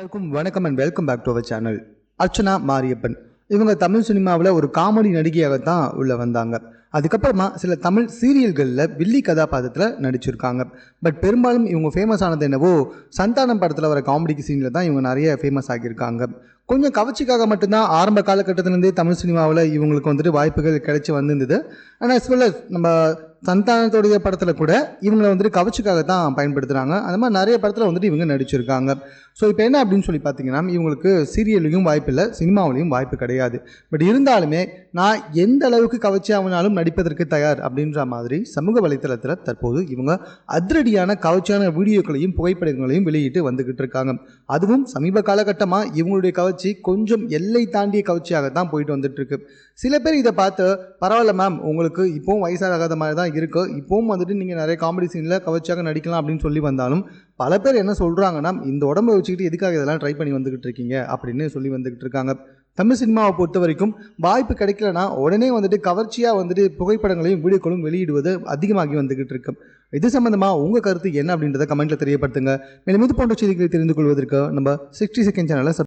எல்லாருக்கும் வணக்கம் and welcome back to our channel. Archana Mariyappan இவங்க தமிழ் சினிமாவில் ஒரு காமெடி நடிகையாகத்தான் உள்ள வந்தாங்க. அதுக்கப்புறமா சில தமிழ் சீரியல்களில் வில்லி கதாபாத்திரத்தில் நடிச்சிருக்காங்க. பட் பெரும்பாலும் இவங்க ஃபேமஸ் ஆனது என்னவோ சந்தானம் படத்தில் வர காமெடி சீனில் தான் இவங்க நிறைய ஃபேமஸ் ஆகியிருக்காங்க. கொஞ்சம் கவர்ச்சிக்காக மட்டும்தான் ஆரம்ப காலகட்டத்திலேருந்தே தமிழ் சினிமாவில் இவங்களுக்கு வந்துட்டு வாய்ப்புகள் கிடைச்சி வந்திருந்தது. ஆனால் as well as நம்ம சந்தானத்துடைய படத்தில் கூட இவங்களை வந்துட்டு கவர்ச்சிக்காக தான் பயன்படுத்துகிறாங்க. அந்த மாதிரி நிறைய படத்தில் வந்துட்டு இவங்க நடிச்சிருக்காங்க. ஸோ இப்போ என்ன அப்படின்னு சொல்லி பார்த்தீங்கன்னா, இவங்களுக்கு சீரியல்லையும் வாய்ப்பு இல்லை, சினிமாவிலையும் வாய்ப்பு கிடையாது. பட் இருந்தாலுமே நான் எந்த அளவுக்கு கவர்ச்சியாகனாலும் நடிப்பதற்கு தயார் அப்படின்ற மாதிரி சமூக வலைத்தளத்தில் தற்போது இவங்க அதிரடியான கவர்ச்சியான வீடியோக்களையும் புகைப்படங்களையும் வெளியிட்டு வந்துக்கிட்டு இருக்காங்க. அதுவும் சமீப காலகட்டமாக இவங்களுடைய கவர்ச்சி கொஞ்சம் எல்லை தாண்டிய கவர்ச்சியாக தான் போயிட்டு வந்துட்டு இருக்கு. சில பேர் இதை பார்த்து பரவாயில்ல மேம், உங்களுக்கு இப்போவும் வயசாகாத மாதிரி தான் இருக்குது, இப்போவும் வந்துட்டு நீங்கள் நிறைய காமெடி சீனில் கவர்ச்சியாக நடிக்கலாம் அப்படின்னு சொல்லி வந்தாலும் பல பேர் என்ன சொல்கிறாங்கன்னா, இந்த உடம்பை வச்சுக்கிட்டு எதுக்காக இதெல்லாம் ட்ரை பண்ணி வந்துக்கிட்டு இருக்கீங்க அப்படின்னு சொல்லி வந்துக்கிட்டு இருக்காங்க. தமிழ் சினிமாவை பொறுத்த வரைக்கும் வாய்ப்பு கிடைக்கலனா உடனே வந்துட்டு கவர்ச்சியாக வந்துட்டு புகைப்படங்களையும் வீடியோக்களும் வெளியிடுவது அதிகமாகி வந்துக்கிட்டு இருக்கு. இது சம்மந்தமாக உங்கள் கருத்து என்ன அப்படின்றத கமெண்ட்டில் தெரியப்படுத்துங்க. மேலும் இது போன்ற செய்திகளை தெரிந்து கொள்வதற்கு நம்ம 60 செகண்ட் சேனலை